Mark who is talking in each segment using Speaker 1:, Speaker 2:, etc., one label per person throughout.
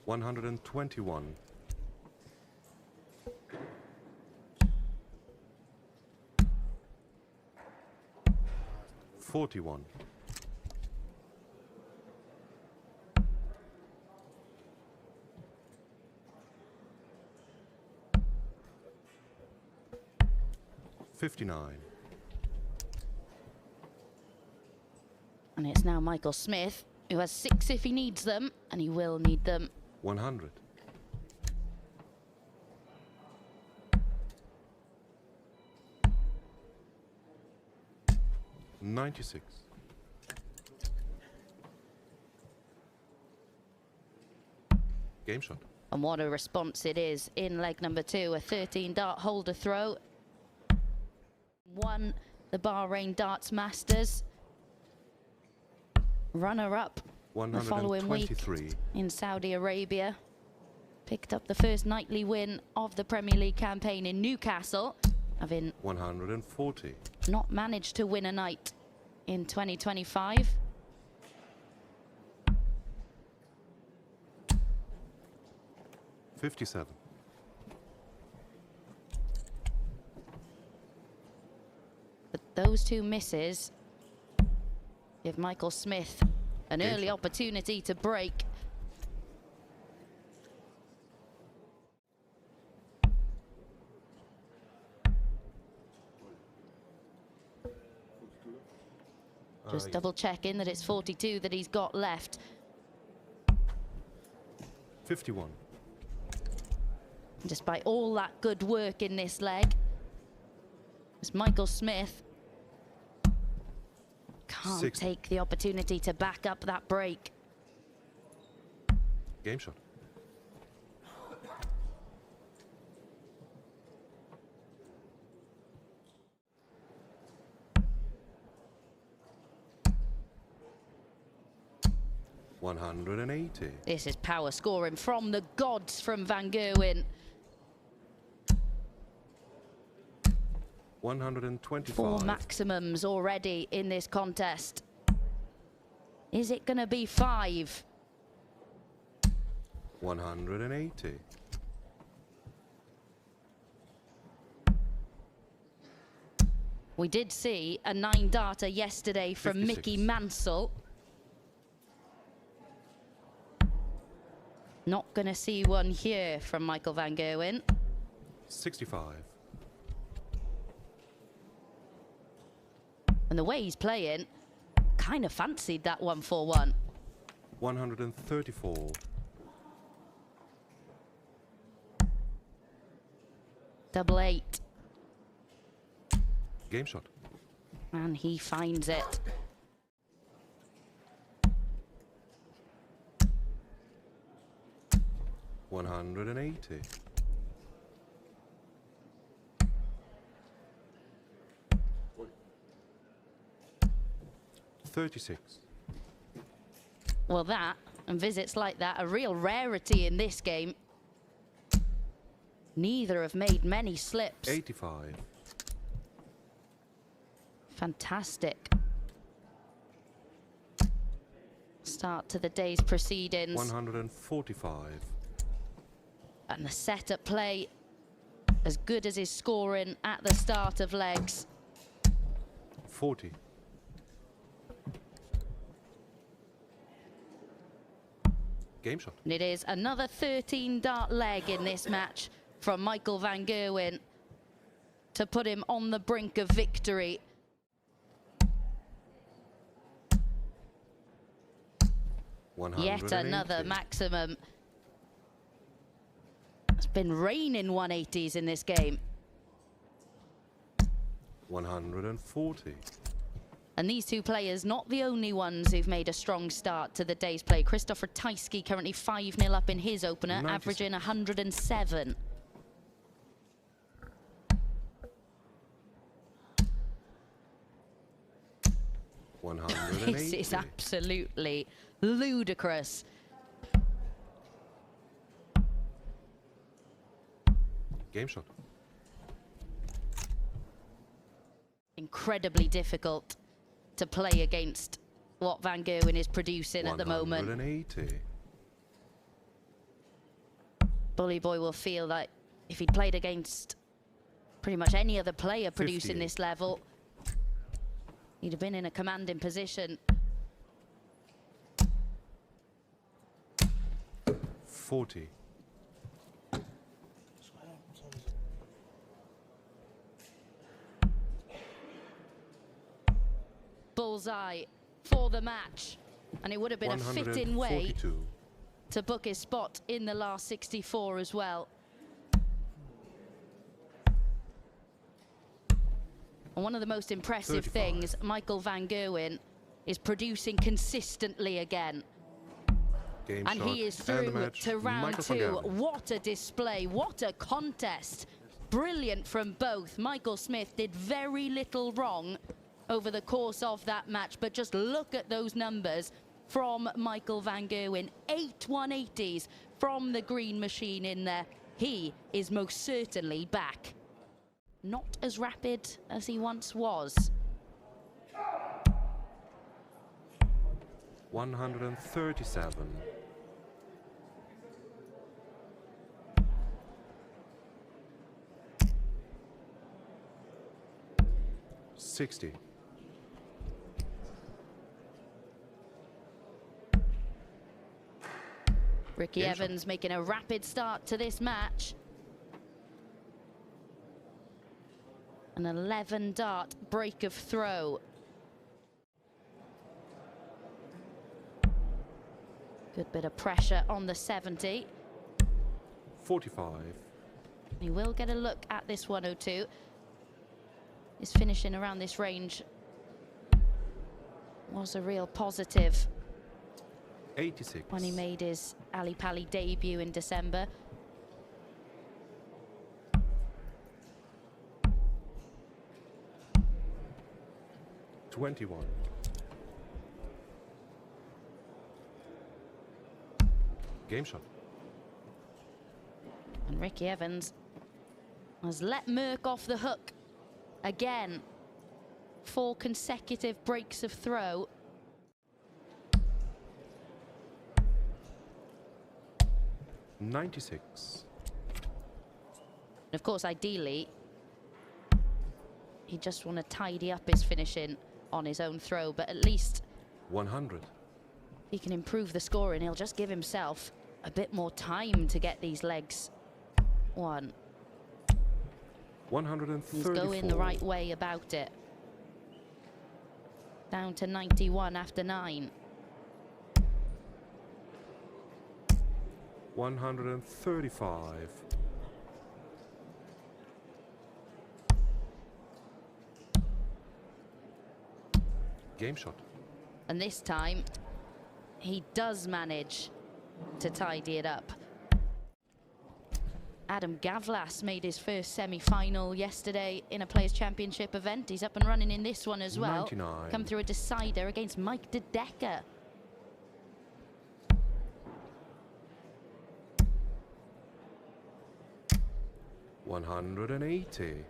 Speaker 1: 121. 41. 59.
Speaker 2: And it's now Michael Smith, who has 6 if he needs them, and he will need them.
Speaker 1: 100. 96. Game shot.
Speaker 2: And what a response it is in leg number 2, a 13-dart holder throw. Won the Bahrain Darts Masters. Runner-up the following week in Saudi Arabia. Picked up the first nightly win of the Premier League campaign in Newcastle, having
Speaker 1: 140.
Speaker 2: not managed to win a night in 2025.
Speaker 1: $57.
Speaker 2: But those 2 misses give Michael Smith an early opportunity to break. Just double checking that it's 42 that he's got left.
Speaker 1: 51.
Speaker 2: Despite all that good work in this leg, as Michael Smith can't
Speaker 1: 60.
Speaker 2: take the opportunity to back up that break.
Speaker 1: Game shot. $180.
Speaker 2: This is power scoring from the gods from Van Gerwen.
Speaker 1: 125.
Speaker 2: 4 maximums already in this contest. Is it going to be 5?
Speaker 1: 180.
Speaker 2: We did see a 9-darter yesterday from
Speaker 1: 56.
Speaker 2: Mickey Mansell. Not going to see one here from Michael Van Gerwen.
Speaker 1: 65.
Speaker 2: And the way he's playing, kind of fancied that 141.
Speaker 1: 134.
Speaker 2: Double 8.
Speaker 1: Game shot.
Speaker 2: And he finds it.
Speaker 1: $180. 36.
Speaker 2: Well, that and visits like that, a real rarity in this game. Neither have made many slips.
Speaker 1: 85.
Speaker 2: Fantastic start to the day's proceedings.
Speaker 1: 145.
Speaker 2: And the set at play as good as his scoring at the start of legs.
Speaker 1: 40. Game shot.
Speaker 2: And it is another 13-dart leg in this match from Michael Van Gerwen to put him on the brink of victory. Yet another maximum. It's been raining 180s in this game.
Speaker 1: 140.
Speaker 2: And these 2 players, not the only ones who've made a strong start to the day's play. Christopher Tysky currently 5-0 up in his opener,
Speaker 1: 97.
Speaker 2: averaging 107. This is absolutely ludicrous.
Speaker 1: Game shot.
Speaker 2: Incredibly difficult to play against what Van Gerwen is producing at the moment.
Speaker 1: 180.
Speaker 2: Bully Boy will feel that if he'd played against pretty much any other player producing
Speaker 1: 58.
Speaker 2: this level, he'd have been in a commanding position.
Speaker 1: 40.
Speaker 2: Bullseye for the match, and it would have been a fitting way
Speaker 1: 142.
Speaker 2: to book his spot in the last 64 as well. And one of the most impressive
Speaker 1: 35.
Speaker 2: things, Michael van Gerwen is producing consistently again.
Speaker 1: Game
Speaker 2: And
Speaker 1: shot
Speaker 2: he is
Speaker 1: and
Speaker 2: through
Speaker 1: the match.
Speaker 2: to round
Speaker 1: Michael van
Speaker 2: 2.
Speaker 1: Gerwen.
Speaker 2: What a display, what a contest. Brilliant from both. Michael Smith did very little wrong over the course of that match, but just look at those numbers from Michael van Gerwen. 8 180s from the green machine in there. He is most certainly back. Not as rapid as he once was.
Speaker 1: 137. $60.
Speaker 2: Ricky
Speaker 1: Game shot.
Speaker 2: Evans making a rapid start to this match. An 11-dart break of throw. Good bit of pressure on the 70.
Speaker 1: 45.
Speaker 2: He will get a look at this 102. His finishing around this range was a real positive
Speaker 1: 86.
Speaker 2: when he made his Ali Pali debut in December.
Speaker 1: $21. Game shot.
Speaker 2: And Ricky Evans has let Merck off the hook again. 4 consecutive breaks of throw.
Speaker 1: $96.
Speaker 2: And of course, ideally, he just want to tidy up his finishing on his own throw, but at least
Speaker 1: 100.
Speaker 2: he can improve the scoring. He'll just give himself a bit more time to get these legs one.
Speaker 1: 134.
Speaker 2: He's going the right way about it. Down to 91 after 9.
Speaker 1: 135. Game shot.
Speaker 2: And this time, he does manage to tidy it up. Adam Gavlas made his first semi-final yesterday in a Players' Championship event. He's up and running in this one as well.
Speaker 1: 99.
Speaker 2: Come through a decider against Mike De Decker.
Speaker 1: $180.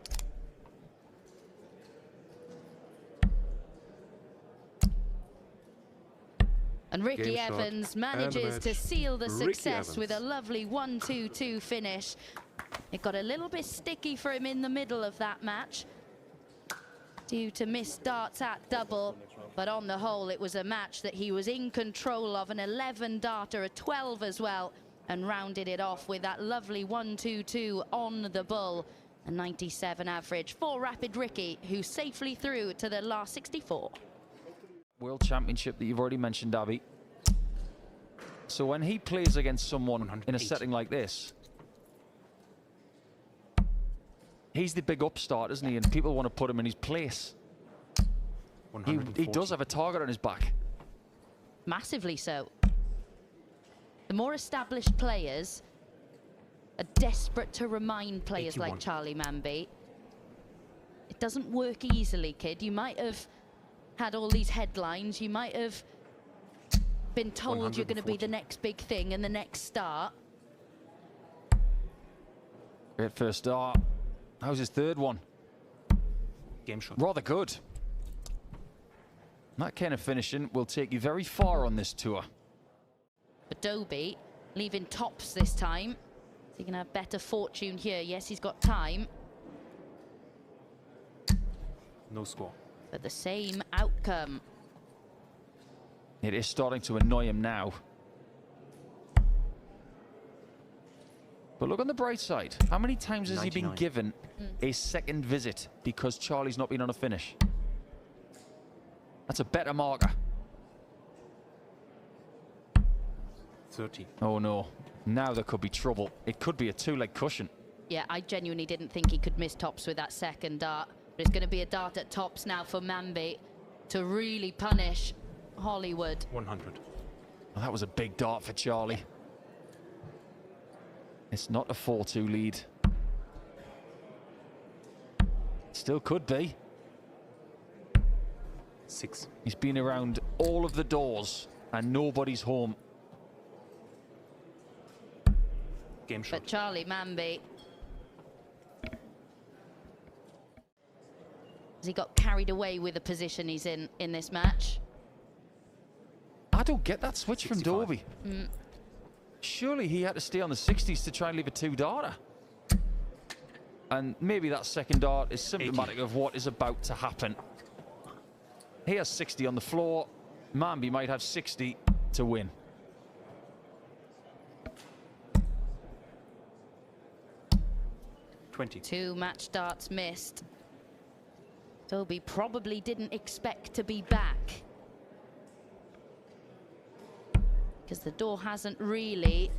Speaker 2: And Ricky
Speaker 1: Game shot
Speaker 2: Evans
Speaker 1: and
Speaker 2: manages
Speaker 1: match.
Speaker 2: to seal the
Speaker 1: Ricky
Speaker 2: success with a
Speaker 1: Evans.
Speaker 2: lovely 1-2-2 finish. It got a little bit sticky for him in the middle of that match due to missed darts at double, but on the whole it was a match that he was in control of. An 11-darter, a 12 as well, and rounded it off with that lovely 1-2-2 on the bull. A 97 average for Rapid Ricky, who's safely through to the last 64.
Speaker 3: World Championship that you've already mentioned, Dobby. So when he plays against someone in a setting like this, he's the big upstart, isn't he? And people want to put him in his place. He does have a target on his back.
Speaker 2: Massively so. The more established players are desperate to remind players
Speaker 1: 81.
Speaker 2: like Charlie Manby. It doesn't work easily, kid. You might have had all these headlines. You might have been told you're going to be the
Speaker 1: 140.
Speaker 2: next big thing and the next star.
Speaker 3: Great first start. How's his third one?
Speaker 1: Game shot.
Speaker 3: Rather good. That kind of finishing will take you very far on this tour.
Speaker 2: But Dobby leaving tops this time. Is he going to have better fortune here? Yes, he's got time.
Speaker 1: No score.
Speaker 2: But the same outcome.
Speaker 3: It is starting to annoy him now. But look on the bright side. How many times has he been given a second visit because Charlie's not been on a finish? That's a better marker.
Speaker 1: 30.
Speaker 3: Oh no. Now there could be trouble. It could be a two-leg cushion.
Speaker 2: Yeah, I genuinely didn't think he could miss tops with that second dart. But it's going to be a dart at tops now for Mamby to really punish Hollywood.
Speaker 1: 100.
Speaker 3: Well, that was a big dart for Charlie. It's not a 4-2 lead. Still could be.
Speaker 1: 6.
Speaker 3: He's been around all of the doors and nobody's home.
Speaker 1: Game shot.
Speaker 2: But Charlie Mamby, has he got carried away with the position he's in this match?
Speaker 3: I don't get that switch
Speaker 1: 65.
Speaker 3: from Dobby. Surely he had to stay on the 60s to try and leave a two-darter. And maybe that second dart is symptomatic
Speaker 1: 80.
Speaker 3: of what is about to happen. He has 60 on the floor. Mamby might have 60 to win.
Speaker 2: Two match darts missed. Dobby probably didn't expect to be back, because the door hasn't really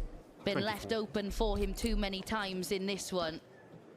Speaker 2: been
Speaker 1: 24.
Speaker 2: left open for him too many times in this one.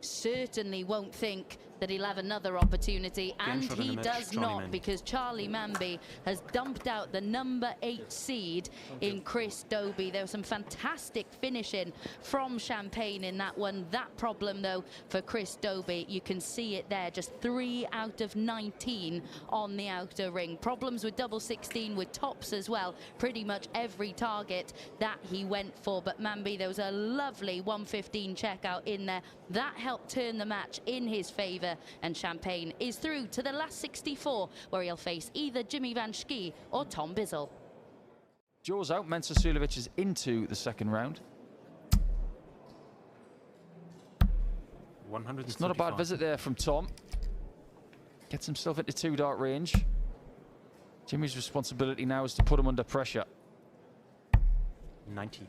Speaker 2: Certainly won't think that he'll have another opportunity, and
Speaker 1: shot in
Speaker 2: he
Speaker 1: the match,
Speaker 2: does
Speaker 1: Charlie
Speaker 2: not,
Speaker 1: Mamby.
Speaker 2: because Charlie Mamby has dumped out the number 8 seed in Chris Dobby. There was some fantastic finishing from Champagne in that one. That problem, though, for Chris Dobby, you can see it there, just 3 out of 19 on the outer ring. Problems with double 16, with tops as well. Pretty much every target that he went for. But Mamby, there was a lovely 115 checkout in there. That helped turn the match in his favour. And Champagne is through to the last 64, where he'll face either Jimmy Van Schie or Tom Bissell.
Speaker 3: Joe's out. Mensah Sulevic is into the second round.
Speaker 1: 135.
Speaker 3: It's not a bad visit there from Tom. Gets himself into two-dart range. Jimmy's responsibility now is to put him under pressure.
Speaker 1: 90.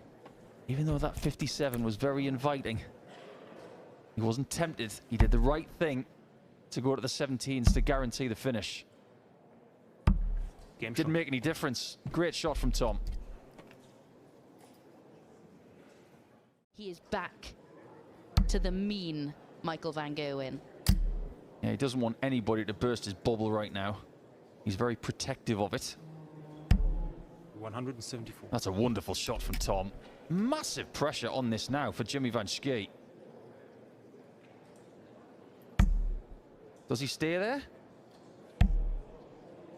Speaker 3: Even though that 57 was very inviting, he wasn't tempted. He did the right thing to go to the 17s to guarantee the finish.
Speaker 1: Game
Speaker 3: Didn't
Speaker 1: shot.
Speaker 3: make any difference. Great shot from Tom.
Speaker 2: He is back to the mean Michael van Gerwen.
Speaker 3: Yeah, he doesn't want anybody to burst his bubble right now. He's very protective of it.
Speaker 1: 174.
Speaker 3: That's a wonderful shot from Tom. Massive pressure on this now for Jimmy Van Schie. Does he stay there?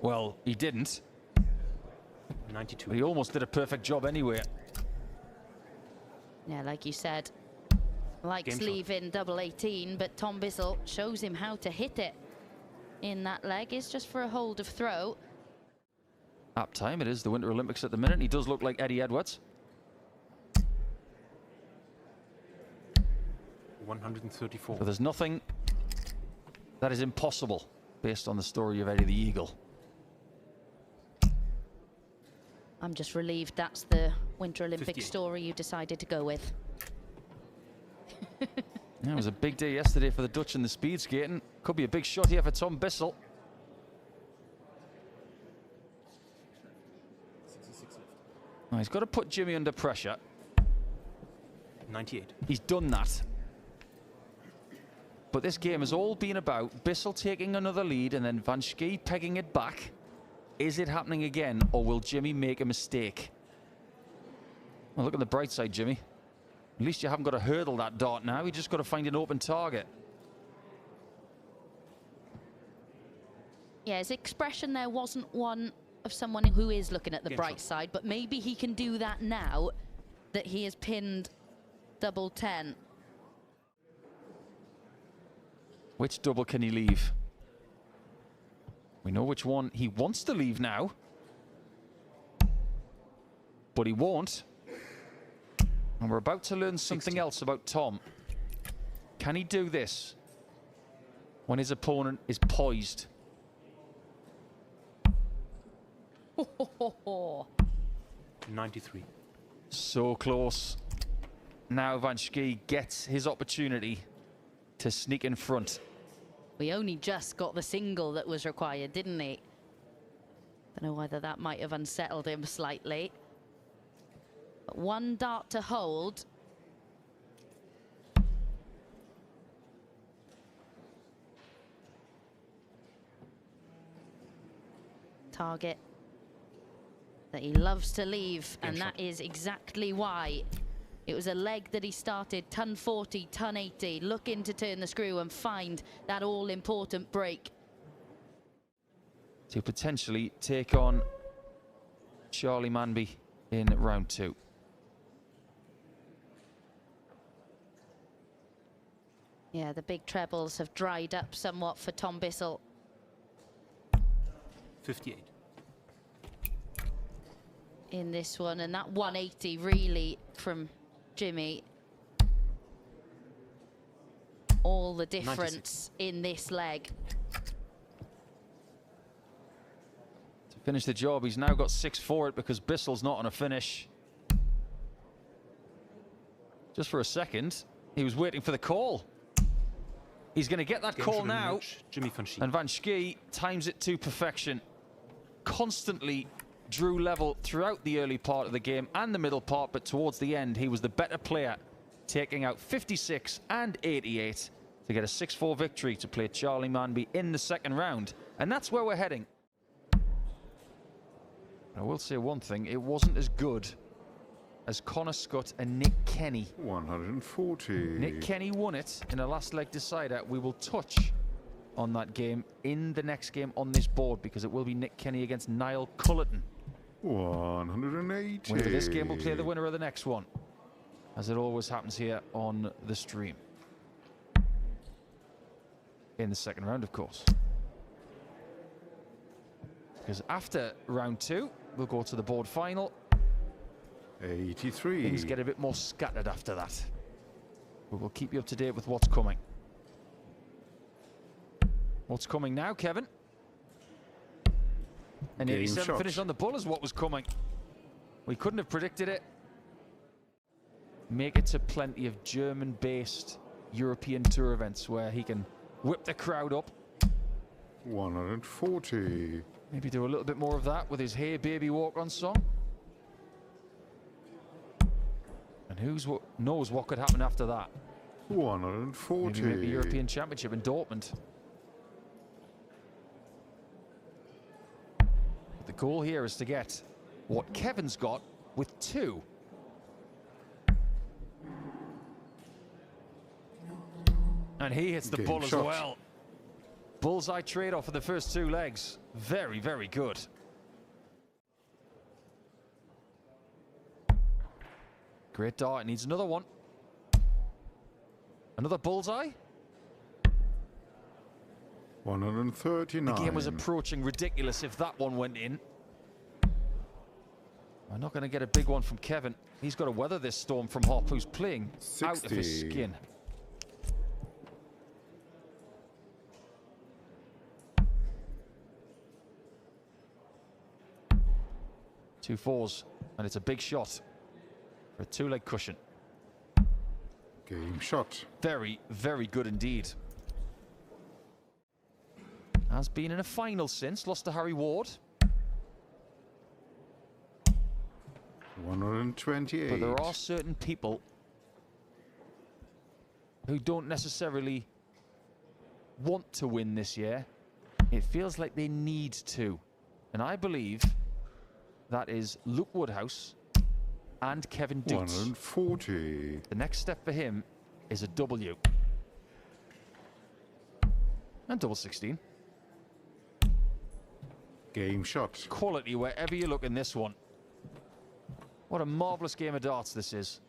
Speaker 3: Well, he didn't.
Speaker 1: 92.
Speaker 3: But he almost did a perfect job anyway.
Speaker 2: Yeah, like you said, likes
Speaker 1: Game shot.
Speaker 2: leaving double 18, but Tom Bissell shows him how to hit it in that leg. Is just for a hold of throw.
Speaker 3: Apt time. It is the Winter Olympics at the minute. He does look like Eddie Edwards.
Speaker 1: 134.
Speaker 3: But there's nothing that is impossible based on the story of Eddie the Eagle.
Speaker 2: I'm just relieved that's the Winter Olympic
Speaker 1: 58.
Speaker 2: story you decided to go with.
Speaker 3: Yeah, it was a big day yesterday for the Dutch in the speed skating. Could be a big shot here for Tom Bissell.
Speaker 1: 66 left.
Speaker 3: Oh, he's got to put Jimmy under pressure.
Speaker 1: 98.
Speaker 3: He's done that. But this game has all been about Bissell taking another lead and then Van Schie pegging it back. Is it happening again, or will Jimmy make a mistake? Well, look on the bright side, Jimmy. At least you haven't got to hurdle that dart now. You just got to find an open target.
Speaker 2: Yeah, his expression there wasn't one of someone who is looking at the
Speaker 1: Game
Speaker 2: bright
Speaker 1: shot.
Speaker 2: side, but maybe he can do that now that he has pinned double 10.
Speaker 3: Which double can he leave? We know which one he wants to leave now. But he won't. And we're about to learn something
Speaker 1: 60.
Speaker 3: else about Tom. Can he do this when his opponent is poised?
Speaker 1: 93.
Speaker 3: So close. Now Van Schie gets his opportunity to sneak in front.
Speaker 2: We only just got the single that was required, didn't he? Don't know whether that might have unsettled him slightly. But one dart to hold. Target that he loves to leave, and that is exactly why. It was a leg that he started, ton 40, ton 80, looking to turn the screw and find that all-important break.
Speaker 3: To potentially take on Charlie Manby in round 2.
Speaker 2: Yeah, the big trebles have dried up somewhat for Tom Bissell.
Speaker 1: 58.
Speaker 2: In this one, and that 180 really from Jimmy. All the difference
Speaker 1: 96.
Speaker 2: in this leg.
Speaker 3: To finish the job, he's now got 6 for it because Bissell's not on a finish. Just for a second, he was waiting for the call. He's going to get that call now.
Speaker 1: Jimmy Van Schie.
Speaker 3: And Van Schie times it to perfection. Constantly drew level throughout the early part of the game and the middle part, but towards the end, he was the better player, taking out 56 and 88 to get a 6-4 victory to play Charlie Manby in the second round. And that's where we're heading. I will say one thing, it wasn't as good as Connor Scott and Nick Kenny.
Speaker 4: 140.
Speaker 3: Nick Kenny won it in a last leg decider. We will touch on that game in the next game on this board because it will be Nick Kenny against Niall Cullerton.
Speaker 4: 180.
Speaker 3: Winner of this game will play the winner of the next one, as it always happens here on the stream. In the second round, of course. Because after round 2, we'll go to the board final.
Speaker 4: 83.
Speaker 3: Things get a bit more scattered after that. But we'll keep you up to date with what's coming. What's coming now, Kevin? An
Speaker 4: Game
Speaker 3: 87
Speaker 4: shot.
Speaker 3: finish on the bull is what was coming. We couldn't have predicted it. Make it to plenty of German-based European tour events where he can whip the crowd up.
Speaker 4: 140.
Speaker 3: Maybe do a little bit more of that with his Hey Baby walk-on song. And who knows what could happen after that?
Speaker 4: 140.
Speaker 3: Maybe make the European Championship in Dortmund. But the goal here is to get what Kevin's got with 2. And he hits the
Speaker 4: Game
Speaker 3: bull
Speaker 4: shot.
Speaker 3: as well. Bullseye trade-off for the first 2 legs. Very, very good. Great dart. It needs another one. Another bullseye.
Speaker 4: 139.
Speaker 3: The game was approaching ridiculous if that one went in. I'm not going to get a big one from Kevin. He's got to weather this storm from Hop, who's playing
Speaker 4: 60.
Speaker 3: out of his skin. Two 4s, and it's a big shot for a 2-leg cushion.
Speaker 4: Game shot.
Speaker 3: Very, very good indeed. Has been in a final since, lost to Harry Ward.
Speaker 4: 128.
Speaker 3: But there are certain people who don't necessarily want to win this year. It feels like they need to. And I believe that is Luke Woodhouse and Kevin Dutz.
Speaker 4: 140.
Speaker 3: The next step for him is a W. And double 16.
Speaker 4: Game shot.
Speaker 3: Quality wherever you look in this one. What a marvellous game of darts this is.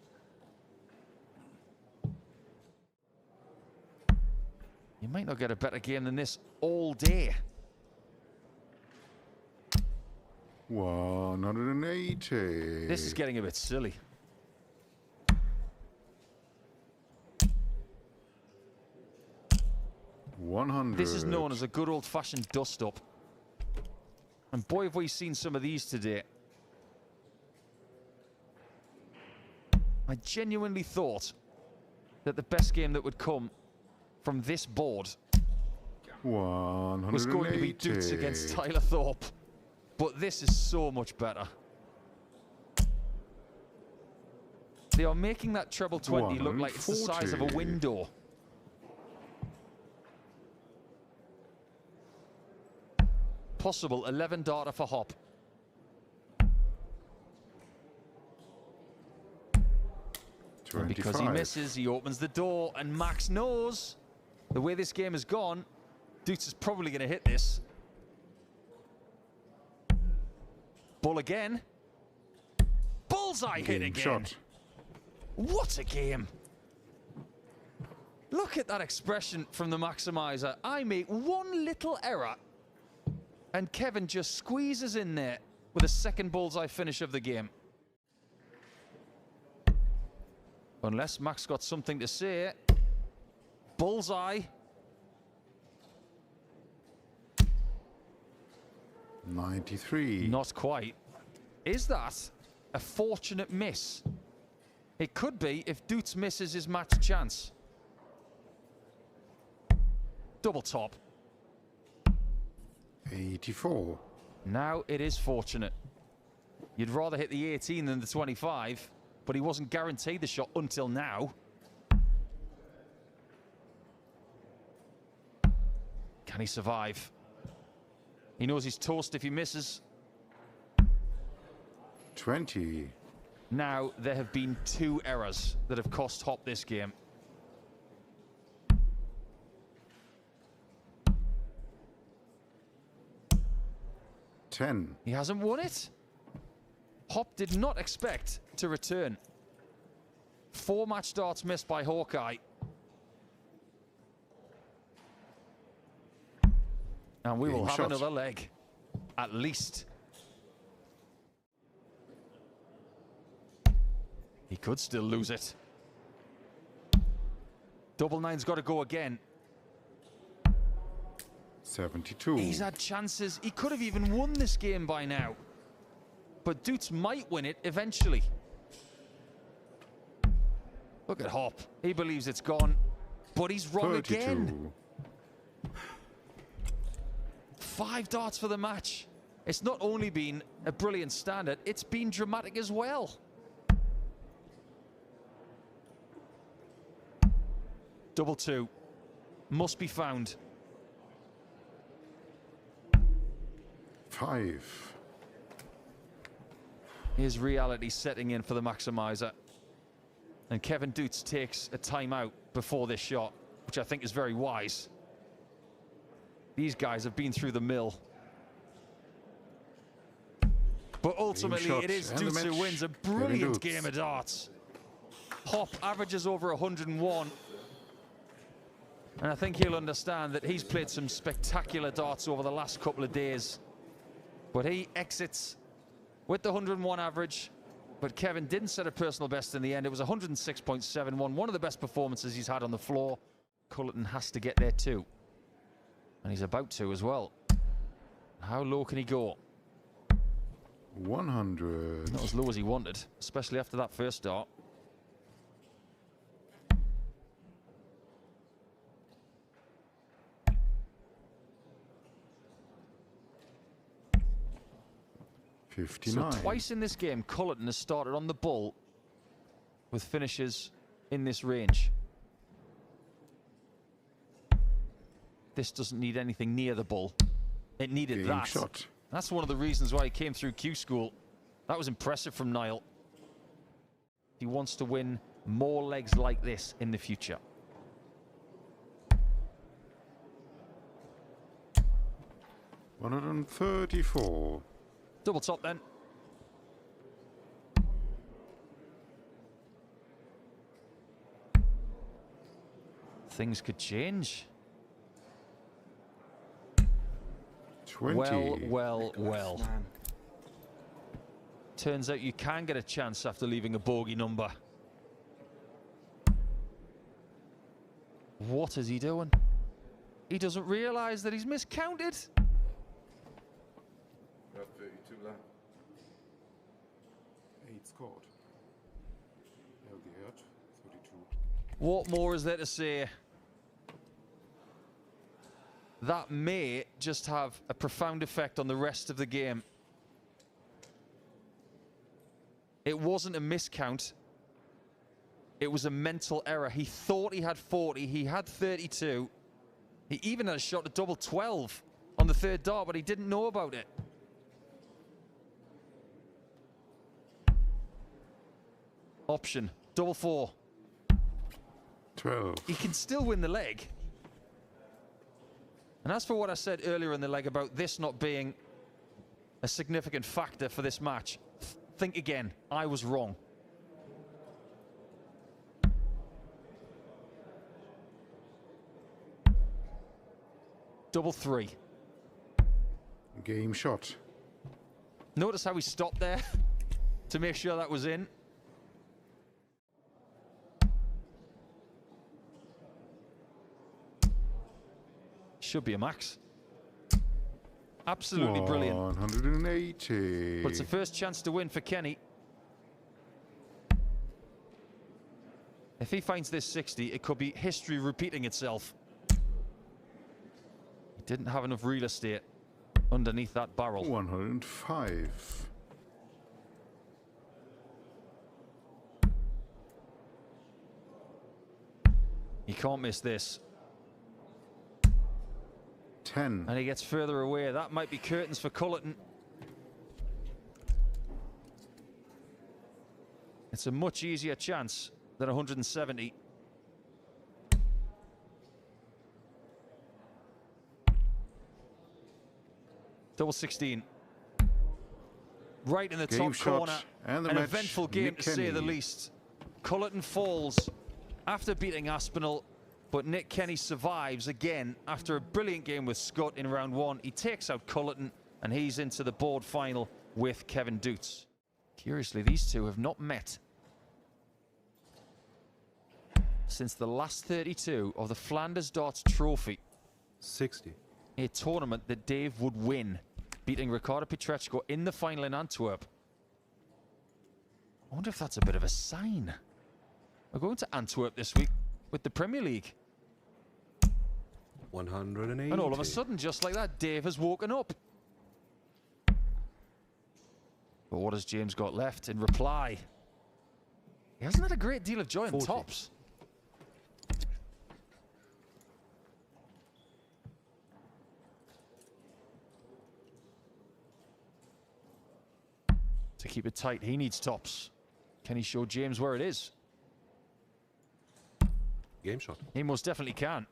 Speaker 3: You might not get a better game than this all day.
Speaker 4: 180.
Speaker 3: This is getting a bit silly.
Speaker 4: 100.
Speaker 3: This is known as a good old-fashioned dust-up. And boy, have we seen some of these today. I genuinely thought that the best game that would come from this board
Speaker 4: 180.
Speaker 3: was going to be Dutes against Tyler Thorpe. But this is so much better. They are making that treble 20 look like it's the size of a
Speaker 4: 140.
Speaker 3: window. Possible 11 data for Hop. And because he misses, he opens the door, and Max knows the way this game has gone, Dutes is probably going to hit this. Bull again. Bullseye hit again.
Speaker 4: Shot.
Speaker 3: What a game. Look at that expression from the maximizer. I make one little error, and Kevin just squeezes in there with a second bullseye finish of the game. Unless Max got something to say. Bullseye.
Speaker 4: 93.
Speaker 3: Not quite. Is that a fortunate miss? It could be if Dutes misses his match chance. Double top.
Speaker 4: 84.
Speaker 3: Now it is fortunate. You'd rather hit the 18 than the 25, but he wasn't guaranteed the shot until now. Can he survive? He knows he's toast if he misses.
Speaker 4: 20.
Speaker 3: Now there have been 2 errors that have cost Hop this game.
Speaker 4: $10.
Speaker 3: He hasn't won it. Hop did not expect to return. 4 match darts missed by Hawkeye. And we will have
Speaker 4: shot.
Speaker 3: another leg, at least. He could still lose it. Double nine's got to go again.
Speaker 4: 72.
Speaker 3: He's had chances. He could have even won this game by now. But Dutes might win it eventually. Look at Hop. He believes it's gone, but he's wrong
Speaker 4: 32.
Speaker 3: again. 5 darts for the match. It's not only been a brilliant standard, it's been dramatic as well. Double 2. Must be found.
Speaker 4: 5.
Speaker 3: Here's reality setting in for the maximizer. And Kevin Dutes takes a timeout before this shot, which I think is very wise. These guys have been through the mill. But ultimately, it is Dutes who wins a brilliant game of darts. Hop averages over 101. And I think he'll understand that he's played some spectacular darts over the last couple of days. But he exits with the 101 average. But Kevin didn't set a personal best in the end. It was 106.71, one of the best performances he's had on the floor. Cullerton has to get there too. And he's about to as well. How low can he go?
Speaker 4: 100.
Speaker 3: Not as low as he wanted, especially after that first dart. So
Speaker 4: 59.
Speaker 3: twice in this game, Cullerton has started on the bull with finishes in this range. This doesn't need anything near the bull. It needed
Speaker 4: Game
Speaker 3: that.
Speaker 4: shot.
Speaker 3: That's one of the reasons why he came through Q School. That was impressive from Niall. He wants to win more legs like this in the future.
Speaker 4: $134.
Speaker 3: Double top then. Things could change.
Speaker 4: 20.
Speaker 3: Well. Turns out you can get a chance after leaving a bogey number. What is he doing? He doesn't realise that he's miscounted.
Speaker 5: We have 32 left.
Speaker 4: 8 scored. Hildesheim, 32.
Speaker 3: What more is there to say? That may just have a profound effect on the rest of the game. It wasn't a miscount. It was a mental error. He thought he had 40. He had 32. He even had a shot at double 12 on the third dart, but he didn't know about it. Option, double 4.
Speaker 4: 12.
Speaker 3: He can still win the leg. And as for what I said earlier in the leg about this not being a significant factor for this match, think again. I was wrong. Double 3.
Speaker 4: Game shot.
Speaker 3: Notice how he stopped there to make sure that was in. Should be a max. Absolutely brilliant.
Speaker 4: 180.
Speaker 3: But it's the first chance to win for Kenny. If he finds this 60, it could be history repeating itself. He didn't have enough real estate underneath that barrel.
Speaker 4: 105.
Speaker 3: He can't miss this.
Speaker 4: 10.
Speaker 3: And he gets further away. That might be curtains for Cullerton. It's a much easier chance than 170. Double 16. Right in the
Speaker 4: Game
Speaker 3: top
Speaker 4: shot
Speaker 3: corner.
Speaker 4: and the
Speaker 3: An
Speaker 4: match,
Speaker 3: eventful game,
Speaker 4: Nick
Speaker 3: to say the
Speaker 4: Kenny.
Speaker 3: least. Cullerton falls after beating Aspinall, but Nick Kenny survives again after a brilliant game with Scott in round 1. He takes out Cullerton, and he's into the board final with Kevin Doots. Curiously, these two have not met since the last 32 of the Flanders Darts Trophy,
Speaker 5: 60.
Speaker 3: a tournament that Dave would win, beating Ricardo Pietreczko in the final in Antwerp. I wonder if that's a bit of a sign. We're going to Antwerp this week with the Premier League.
Speaker 5: 180.
Speaker 3: And all of a sudden, just like that, Dave has woken up. But what has James got left in reply? He hasn't had a great deal of joy on
Speaker 5: 40.
Speaker 3: tops. To keep it tight, he needs tops. Can he show James where it is?
Speaker 5: Game shot.
Speaker 3: He most definitely can.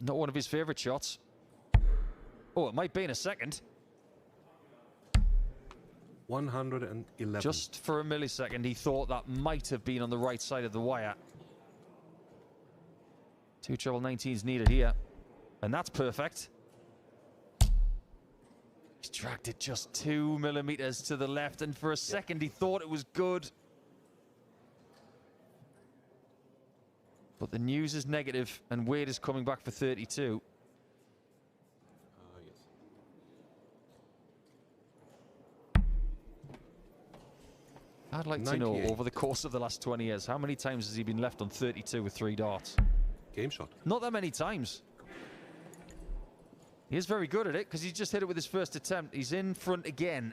Speaker 3: Not one of his favourite shots. Oh, it might be in a second.
Speaker 5: 111.
Speaker 3: Just for a millisecond, he thought that might have been on the right side of the wire. 2 treble 19s needed here. And that's perfect. He's dragged it just 2 millimeters to the left, and for a second he thought it was good. But the news is negative, and Wade is coming back for 32.
Speaker 5: Yes.
Speaker 3: I'd like to know,
Speaker 5: 98.
Speaker 3: over the course of the last 20 years, how many times has he been left on 32 with 3 darts?
Speaker 5: Game shot.
Speaker 3: Not that many times. He is very good at it, because he's just hit it with his first attempt. He's in front again.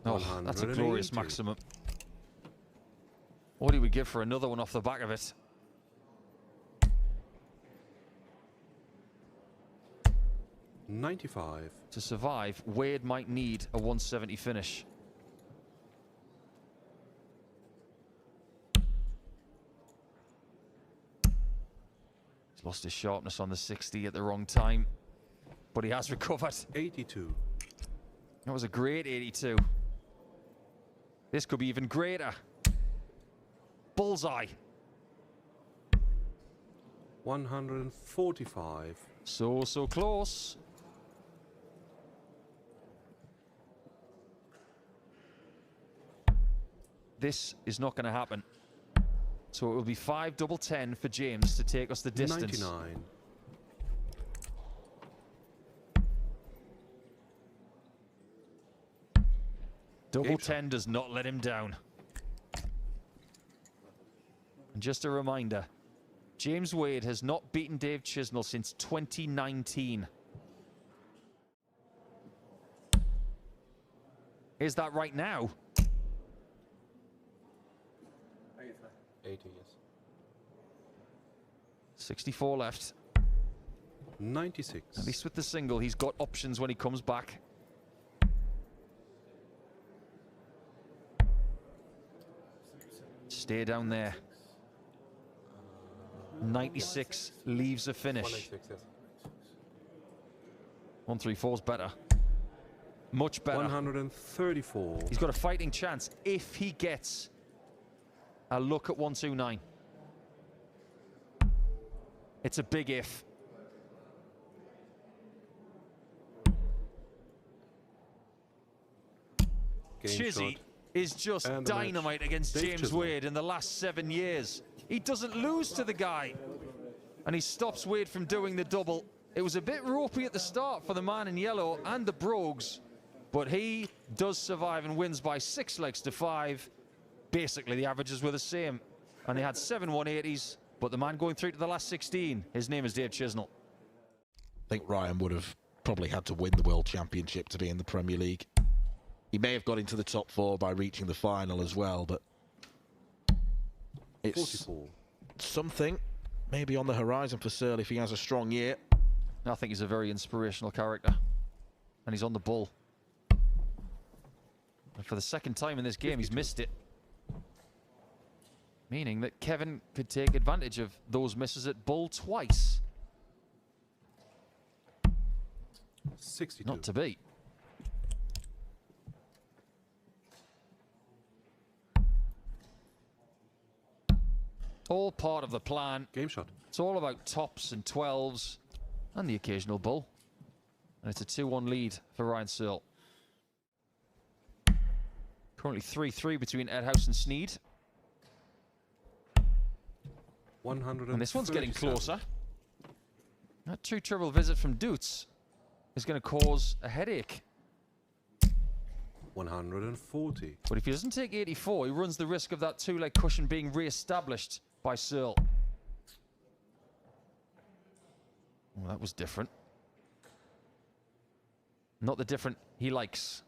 Speaker 3: Oh, that's a glorious
Speaker 5: 180.
Speaker 3: maximum. What do we give for another one off the back of it?
Speaker 5: $95.
Speaker 3: To survive, Wade might need a 170 finish. He's lost his sharpness on the 60 at the wrong time, but he has recovered.
Speaker 5: 82.
Speaker 3: That was a great 82. This could be even greater. Bullseye.
Speaker 5: 145.
Speaker 3: So close. this is not going to happen. So it will be 5 double 10 for James to take us the distance.
Speaker 5: 99.
Speaker 3: Double 10 does not let him down. And just a reminder, James Wade has not beaten Dave Chisnall since 2019. Is that right now?
Speaker 5: 80, yes.
Speaker 3: 64 left.
Speaker 5: 96.
Speaker 3: At least with the single, he's got options when he comes back. Stay down there. 96 leaves a finish.
Speaker 5: 186, yes.
Speaker 3: 134 is better. Much better.
Speaker 5: 134.
Speaker 3: He's got a fighting chance if he gets a look at 129. It's a big if. Chizzy is just dynamite against James Wade in the last 7 years. He doesn't lose to the guy. And he stops Wade from doing the double. It was a bit ropey at the start for the man in yellow and the Brogues, but he does survive and wins by 6 legs to 5. Basically, the averages were the same. And they had 7 180s, but the man going through to the last 16, his name is Dave Chisnall.
Speaker 6: I think Ryan would have probably had to win the World Championship to be in the Premier League. He may have got into the top 4 by reaching the final as well, but it's
Speaker 5: 44.
Speaker 6: something maybe on the horizon for Searle if he has a strong year.
Speaker 3: I think he's a very inspirational character, and he's on the bull. And for the second time in this game, 52. He's missed it. Meaning that Kevin could take advantage of those misses at bull twice.
Speaker 5: 62.
Speaker 3: Not to be. All part of the plan.
Speaker 5: Game shot.
Speaker 3: It's all about tops and 12s and the occasional bull. And it's a 2-1 lead for Ryan Searle. Currently 3-3 between Edhouse and Sneed.
Speaker 5: 137.
Speaker 3: And this one's getting closer. That 2 triple visit from Doots is going to cause a headache.
Speaker 5: 140.
Speaker 3: But if he doesn't take 84, he runs the risk of that 2-leg cushion being re-established by Searle. Well, that was different. Not the different he likes.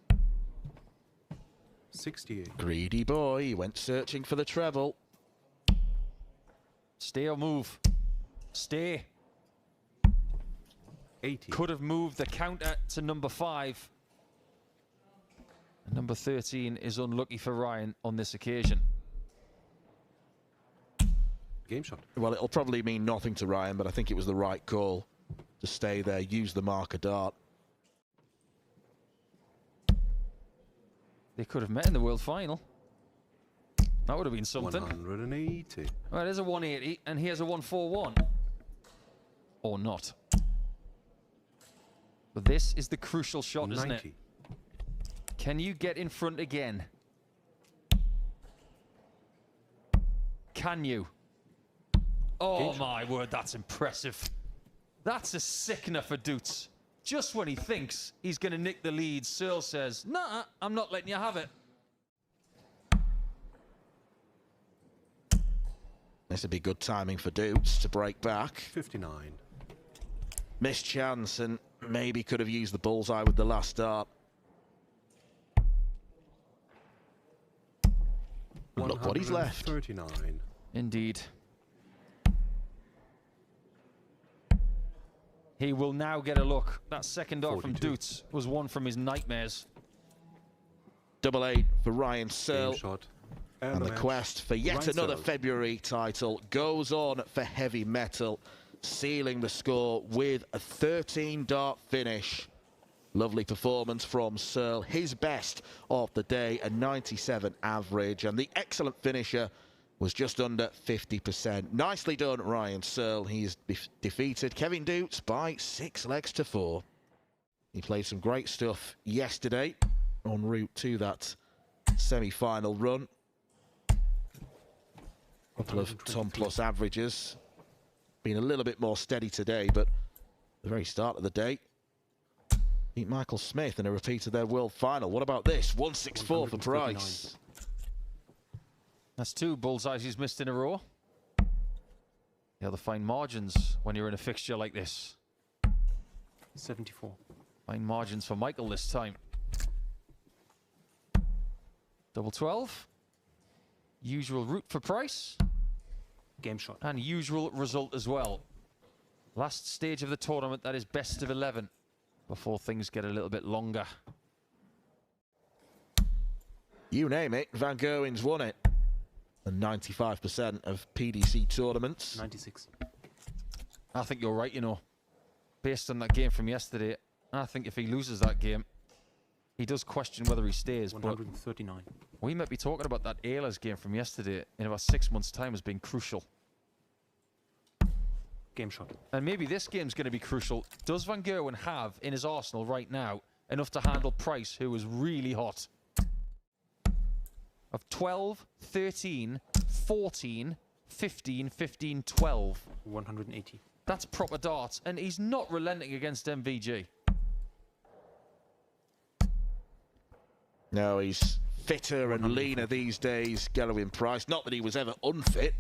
Speaker 5: 68.
Speaker 6: Greedy boy, he went searching for the treble.
Speaker 3: Stay or move? Stay.
Speaker 5: 80.
Speaker 3: Could have moved the counter to number 5. And number 13 is unlucky for Ryan on this occasion.
Speaker 5: Game shot.
Speaker 6: Well, it'll probably mean nothing to Ryan, but I think it was the right call to stay there, use the marker dart.
Speaker 3: They could have met in the world final. That would have been something.
Speaker 5: 180.
Speaker 3: Well, there's a 180, and here's a 141. Or not. But this is the crucial shot,
Speaker 5: 90.
Speaker 3: isn't it? Can you get in front again? Can you? Oh my word, that's impressive. That's a sickener for Doots. Just when he thinks he's going to nick the lead, Searle says, nah, I'm not letting you have it.
Speaker 6: This would be good timing for Doots to break back.
Speaker 5: 59.
Speaker 6: Missed chance and maybe could have used the bullseye with the last dart. Look what he's left.
Speaker 5: 39.
Speaker 3: Indeed. He will now get a look. That second dart from Doots was one from his nightmares.
Speaker 6: Double 8 for Ryan Searle.
Speaker 5: Game shot.
Speaker 6: And the quest for yet another February title goes on for heavy metal, sealing the score with a 13-dart finish. Lovely performance from Searle, his best of the day, a 97 average, and the excellent finisher was just under 50%. Nicely done, Ryan Searle. He's defeated Kevin Doots by 6 legs to 4. He played some great stuff yesterday en route to that semi-final run. Couple of ton-plus averages. Been a little bit more steady today, but the very start of the day, beat Michael Smith in a repeat of their world final. What about this? 164 for Price.
Speaker 3: That's 2 bullseyes he's missed in a row. You have to find margins when you're in a fixture like this.
Speaker 1: 74.
Speaker 3: Fine margins for Michael this time. Double 12. Usual route for Price.
Speaker 1: Game shot.
Speaker 3: And usual result as well. Last stage of the tournament, that is best of 11. Before things get a little bit longer.
Speaker 6: You name it, Van Gerwen's won it. And 95% of PDC tournaments.
Speaker 1: 96.
Speaker 3: I think you're right, you know. Based on that game from yesterday, I think if he loses that game, he does question whether he stays.
Speaker 1: 139.
Speaker 3: But we might be talking about that Ehlers game from yesterday in about 6 months' time as being crucial.
Speaker 1: Game shot.
Speaker 3: And maybe this game's going to be crucial. Does Van Gerwen have in his arsenal right now enough to handle Price, who is really hot? Of 12, 13, 14, 15, 15, 12.
Speaker 1: 180.
Speaker 3: That's proper darts, and he's not relenting against MVG.
Speaker 6: No, he's fitter and leaner these days, Gerwen Price. Not that he was ever unfit.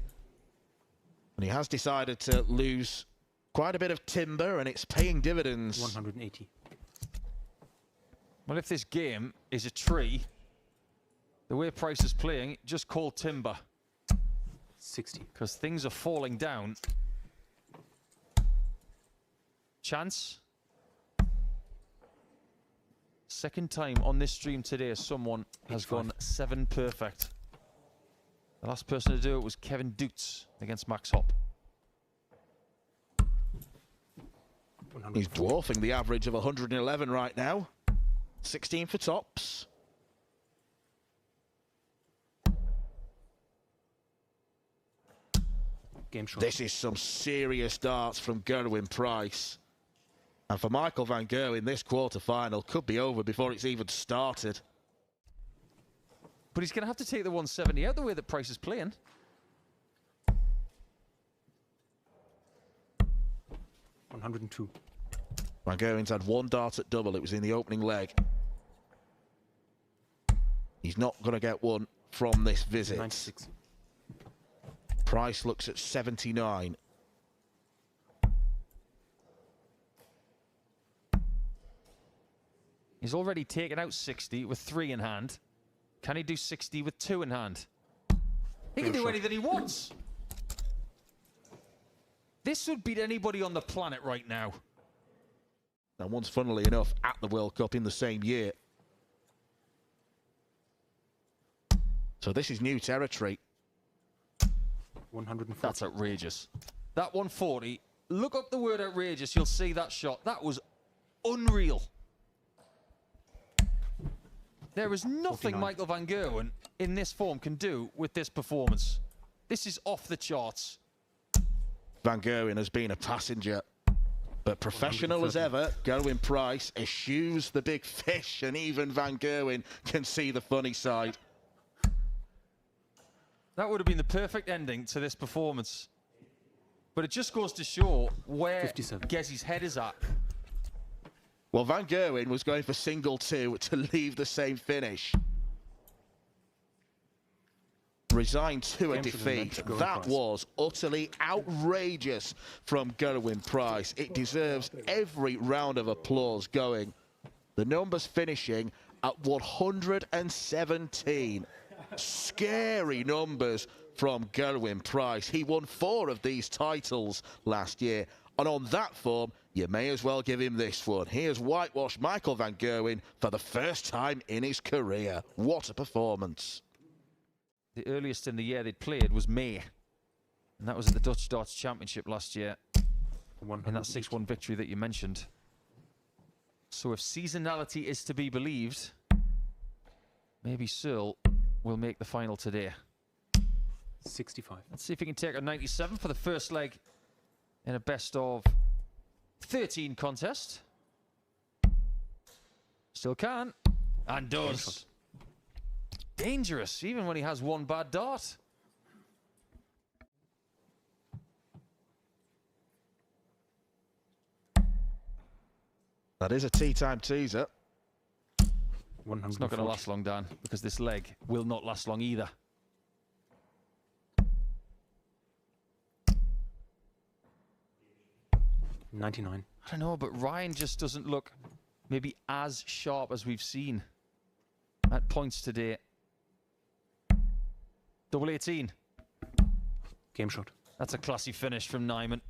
Speaker 6: And he has decided to lose quite a bit of timber, and it's paying dividends.
Speaker 1: 180.
Speaker 3: Well, if this game is a tree, the way Price is playing, just call timber.
Speaker 1: 60.
Speaker 3: Because things are falling down. Chance. Second time on this stream today someone has
Speaker 1: 85.
Speaker 3: gone 7 perfect. The last person to do it was Kevin Dutz against Max Hopp.
Speaker 6: He's dwarfing the average of 111 right now. 16 for tops.
Speaker 1: Game shot.
Speaker 6: This is some serious darts from Gerwen Price. And for Michael Van Gerwen, this quarter-final could be over before it's even started.
Speaker 3: But he's going to have to take the 170 out the way that Price is playing.
Speaker 1: $102.
Speaker 6: Van Gerwen's had 1 dart at double. It was in the opening leg. He's not going to get one from this visit.
Speaker 1: 96.
Speaker 6: Price looks at 79.
Speaker 3: He's already taken out 60 with 3 in hand. Can he do 60 with 2 in hand? He can do anything he wants. This would beat anybody on the planet right now.
Speaker 6: And once, funnily enough, at the World Cup in the same year. So this is new territory.
Speaker 1: 140.
Speaker 3: That's outrageous. That 140, look up the word outrageous, you'll see that shot. That was unreal. There is nothing
Speaker 1: 49.
Speaker 3: Michael Van Gerwen in this form can do with this performance. This is off the charts.
Speaker 6: Van Gerwen has been a passenger, but professional as ever, Gerwen Price eschews the big fish, and even Van Gerwen can see the funny side.
Speaker 3: That would have been the perfect ending to this performance. But it just goes to show where
Speaker 1: 57.
Speaker 3: Gezzy's head is at.
Speaker 6: Well, Van Gerwen was going for single 2 to leave the same finish. Resigned to a defeat. That was utterly outrageous from Gerwen Price. It deserves every round of applause going. The numbers finishing at 117. Scary numbers from Gerwen Price. He won 4 of these titles last year. And on that form, you may as well give him this one. Here's whitewashed Michael Van Gerwen for the first time in his career. What a performance.
Speaker 3: The earliest in the year they'd played was May. And that was at the Dutch Darts Championship last year. In that 6-1 victory that you mentioned. So if seasonality is to be believed, maybe Searle will make the final today.
Speaker 1: 65.
Speaker 3: Let's see if he can take a 97 for the first leg in a best of 13 contest. Still can. And does. Dangerous, even when he has 1 bad dart.
Speaker 6: That is a tea time teaser.
Speaker 1: 140.
Speaker 3: It's not going to last long, Dan, because this leg will not last long either.
Speaker 1: $99.
Speaker 3: I don't know, but Ryan just doesn't look maybe as sharp as we've seen at points today. Double 18.
Speaker 1: Game shot.
Speaker 3: That's a classy finish from Nijman.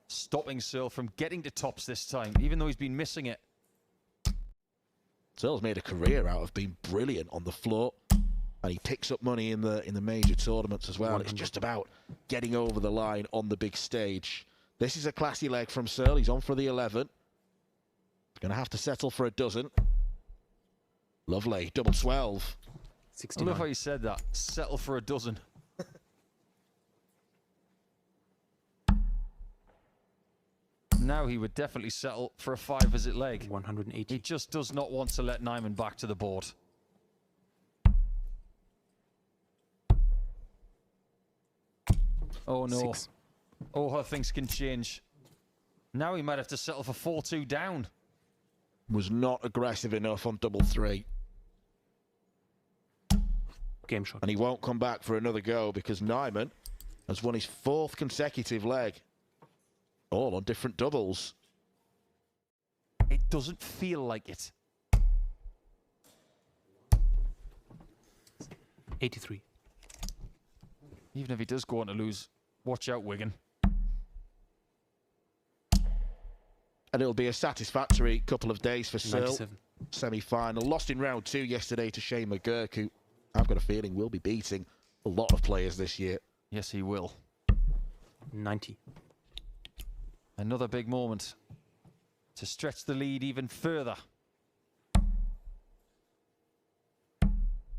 Speaker 3: Stopping Searle from getting to tops this time, even though he's been missing it.
Speaker 6: Searle's made a career out of being brilliant on the floor, and he picks up money in the major tournaments as well.
Speaker 1: 100.
Speaker 6: It's just about getting over the line on the big stage. This is a classy leg from Searle. He's on for the 11. Going to have to settle for a dozen. Lovely. Double 12.
Speaker 3: I
Speaker 1: 69.
Speaker 3: love how you said that. Settle for a dozen. Now he would definitely settle for a 5-visit leg.
Speaker 1: 180.
Speaker 3: He just does not want to let Nijman back to the board. Oh no.
Speaker 1: 6.
Speaker 3: Oh, how things can change. Now he might have to settle for 4-2 down.
Speaker 6: Was not aggressive enough on double 3.
Speaker 1: Game shot.
Speaker 6: And he won't come back for another go because Nijman has won his 4th consecutive leg. All on different doubles.
Speaker 3: It doesn't feel like it.
Speaker 1: 83.
Speaker 3: Even if he does go on to lose, watch out, Wigan.
Speaker 6: And it'll be a satisfactory couple of days for Searle.
Speaker 1: 97.
Speaker 6: Semi-final. Lost in round 2 yesterday to Shane McGurk, who I've got a feeling will be beating a lot of players this year.
Speaker 3: Yes, he will.
Speaker 1: 90.
Speaker 3: Another big moment to stretch the lead even further.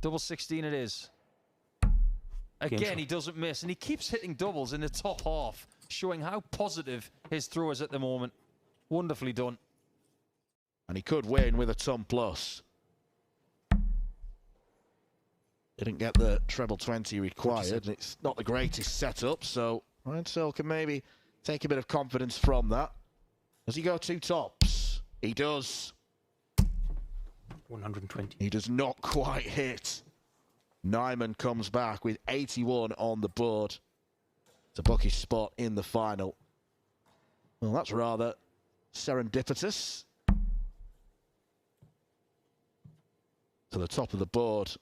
Speaker 3: Double 16 it is. Again, he doesn't miss, and he keeps hitting doubles in the top half, showing how positive his throw is at the moment. Wonderfully done.
Speaker 6: And he could win with a ton plus. Didn't get the treble 20 required, and it's not the greatest setup, so Ryan Searle can maybe take a bit of confidence from that. Does he go 2 tops? He does.
Speaker 1: 120.
Speaker 6: He does not quite hit. Nijman comes back with 81 on the board to book his spot in the final. Well, that's rather serendipitous. To the top of the board.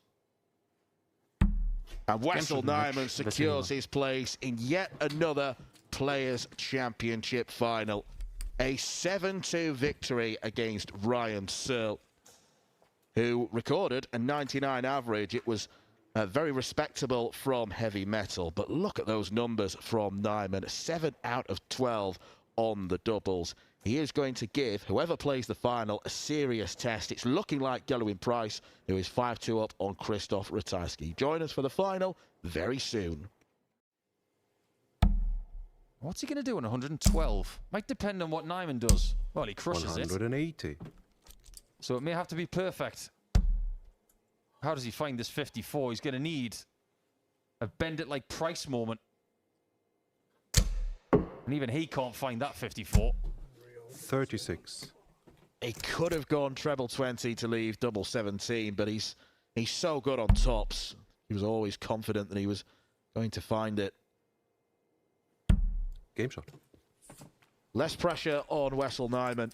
Speaker 6: And Wessel Nijman secures his place in yet another Players' Championship final. A 7-2 victory against Ryan Searle, who recorded a 99 average. It was very respectable from heavy metal, but look at those numbers from Nijman. 7 out of 12 on the doubles. He is going to give whoever plays the final a serious test. It's looking like Gerwen Price, who is 5-2 up on Krzysztof Ratajski. Join us for the final very soon.
Speaker 3: What's he going to do on 112? Might depend on what Nijman does. Well, he crushes it.
Speaker 5: 180.
Speaker 3: So it may have to be perfect. How does he find this 54? He's going to need a bend it like Price moment. And even he can't find that 54.
Speaker 5: 36.
Speaker 6: He could have gone treble 20 to leave double 17, but he's so good on tops. He was always confident that he was going to find it.
Speaker 5: Game shot.
Speaker 6: Less pressure on Wessel Nijman,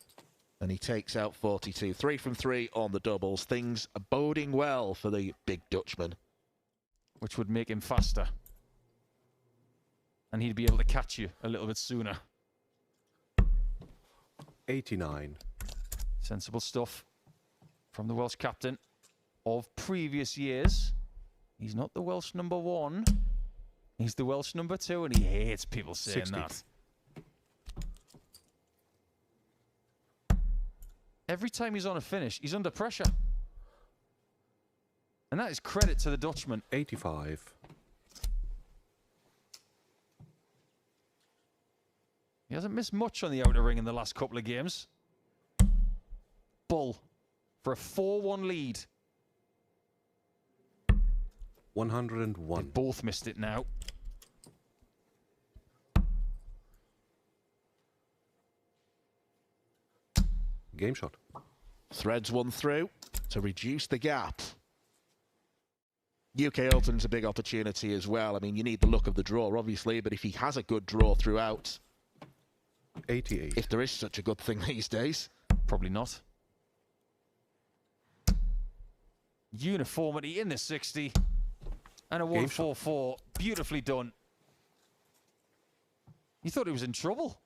Speaker 6: and he takes out 42. 3 from 3 on the doubles. Things are boding well for the big Dutchman.
Speaker 3: Which would make him faster. And he'd be able to catch you a little bit sooner.
Speaker 5: 89.
Speaker 3: Sensible stuff from the Welsh captain of previous years. He's not the Welsh number 1. He's the Welsh number 2, and he hates people saying
Speaker 1: 60.
Speaker 3: that. Every time he's on a finish, he's under pressure. And that is credit to the Dutchman.
Speaker 5: 85.
Speaker 3: He hasn't missed much on the outer ring in the last couple of games. Bull for a 4-1 lead.
Speaker 5: 101.
Speaker 3: They both missed it now.
Speaker 5: Game shot.
Speaker 6: Threads one through to reduce the gap. UK Open's a big opportunity as well. I mean, you need the look of the draw, obviously, but if he has a good draw throughout,
Speaker 5: 88.
Speaker 6: if there is such a good thing these days.
Speaker 3: Probably not. Uniformity in the 60. And a 144. Beautifully done. You thought he was in trouble.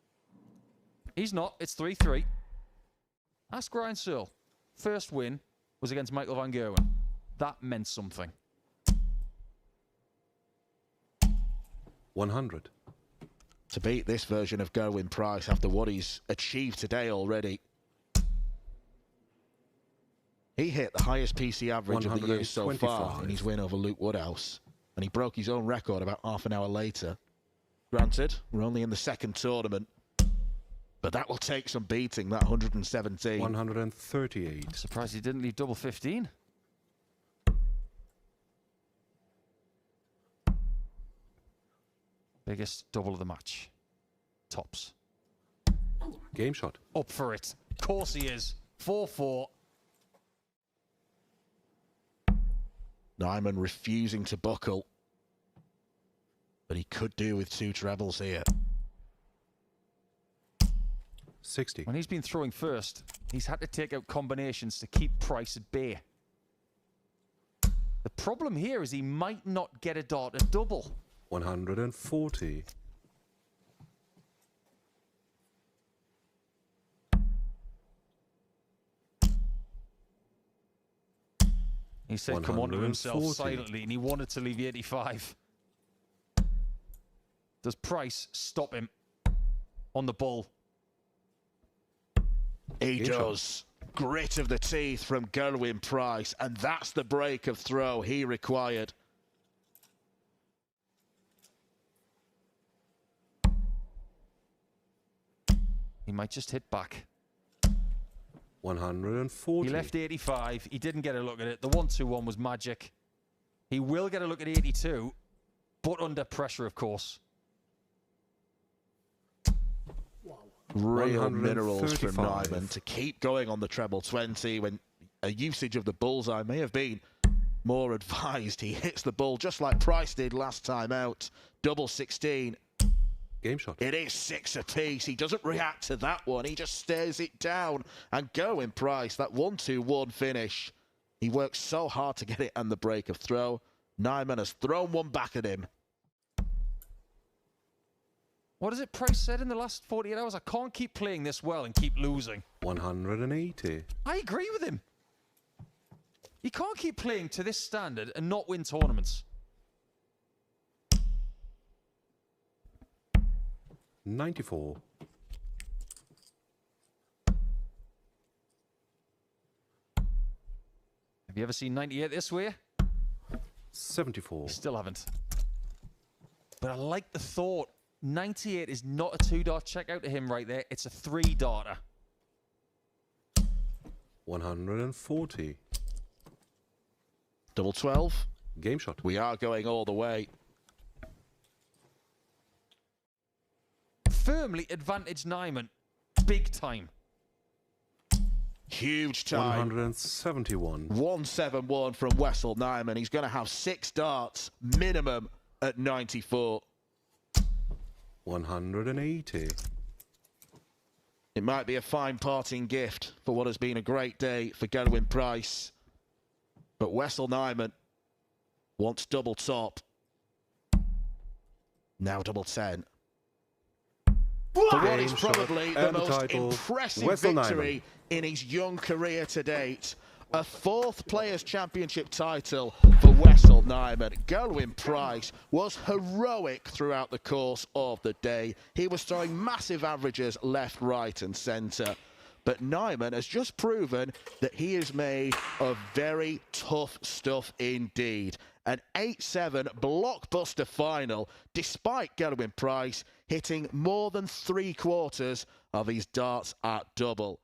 Speaker 3: He's not. It's 3-3. Ask Ryan Searle. First win was against Michael van Gerwen. That meant something.
Speaker 5: 100.
Speaker 6: To beat this version of Gerwen Price after what he's achieved today already. He hit the highest PC average of the year so far in his win over Luke Woodhouse. And he broke his own record about half an hour later. Granted, we're only in the second tournament. But that will take some beating, that 117.
Speaker 5: 138.
Speaker 3: Surprised he didn't leave double 15. Biggest double of the match. Tops.
Speaker 5: Game shot.
Speaker 3: Up for it. Of course he is. 4-4.
Speaker 6: Nijman refusing to buckle. But he could do with 2 trebles here.
Speaker 5: 60.
Speaker 3: When he's been throwing first, he's had to take out combinations to keep Price at bay. The problem here is he might not get a dart at double.
Speaker 5: 140.
Speaker 3: He said come on to himself
Speaker 5: 140.
Speaker 3: silently, and he wanted to leave 85. Does Price stop him on the ball?
Speaker 6: He does. Grit of the teeth from Gerwen Price, and that's the break of throw he required.
Speaker 3: He might just hit back.
Speaker 5: 140.
Speaker 3: He left 85. He didn't get a look at it. The 1-2-1 was magic. He will get a look at 82, but under pressure, of course.
Speaker 6: Real minerals from Nijman to keep going on the treble 20 when a usage of the bullseye may have been more advised. He hits the ball just like Price did last time out. Double 16.
Speaker 5: Game shot.
Speaker 6: It is 6 apiece. He doesn't react to that one. He just stares it down. And Gerwen Price, that 1-2-1 finish. He worked so hard to get it and the break of throw. Nijman has thrown one back at him.
Speaker 3: What has it Price said in the last 48 hours? I can't keep playing this well and keep losing.
Speaker 5: 180.
Speaker 3: I agree with him. You can't keep playing to this standard and not win tournaments.
Speaker 5: 94.
Speaker 3: Have you ever seen 98 this way?
Speaker 5: 74.
Speaker 3: Still haven't. But I like the thought. 98 is not a 2-dart checkout to him right there. It's a 3-darter.
Speaker 5: 140.
Speaker 6: Double 12.
Speaker 5: Game shot.
Speaker 6: We are going all the way.
Speaker 3: Firmly advantage Nijman. Big time.
Speaker 6: Huge time.
Speaker 5: 171.
Speaker 6: 171 from Wessel Nijman. He's going to have 6 darts minimum at 94.
Speaker 5: 180.
Speaker 6: It might be a fine parting gift for what has been a great day for Gerwen Price. But Wessel Nijman wants double top. Now double 10. For what is probably the most impressive victory in his young career to date. A 4th Players' Championship title for Wessel Nijman. Gerwen Price was heroic throughout the course of the day. He was throwing massive averages left, right and centre. But Nijman has just proven that he is made of very tough stuff indeed. An 8-7 blockbuster final, despite Gerwen Price hitting more than 3/4 of his darts at double.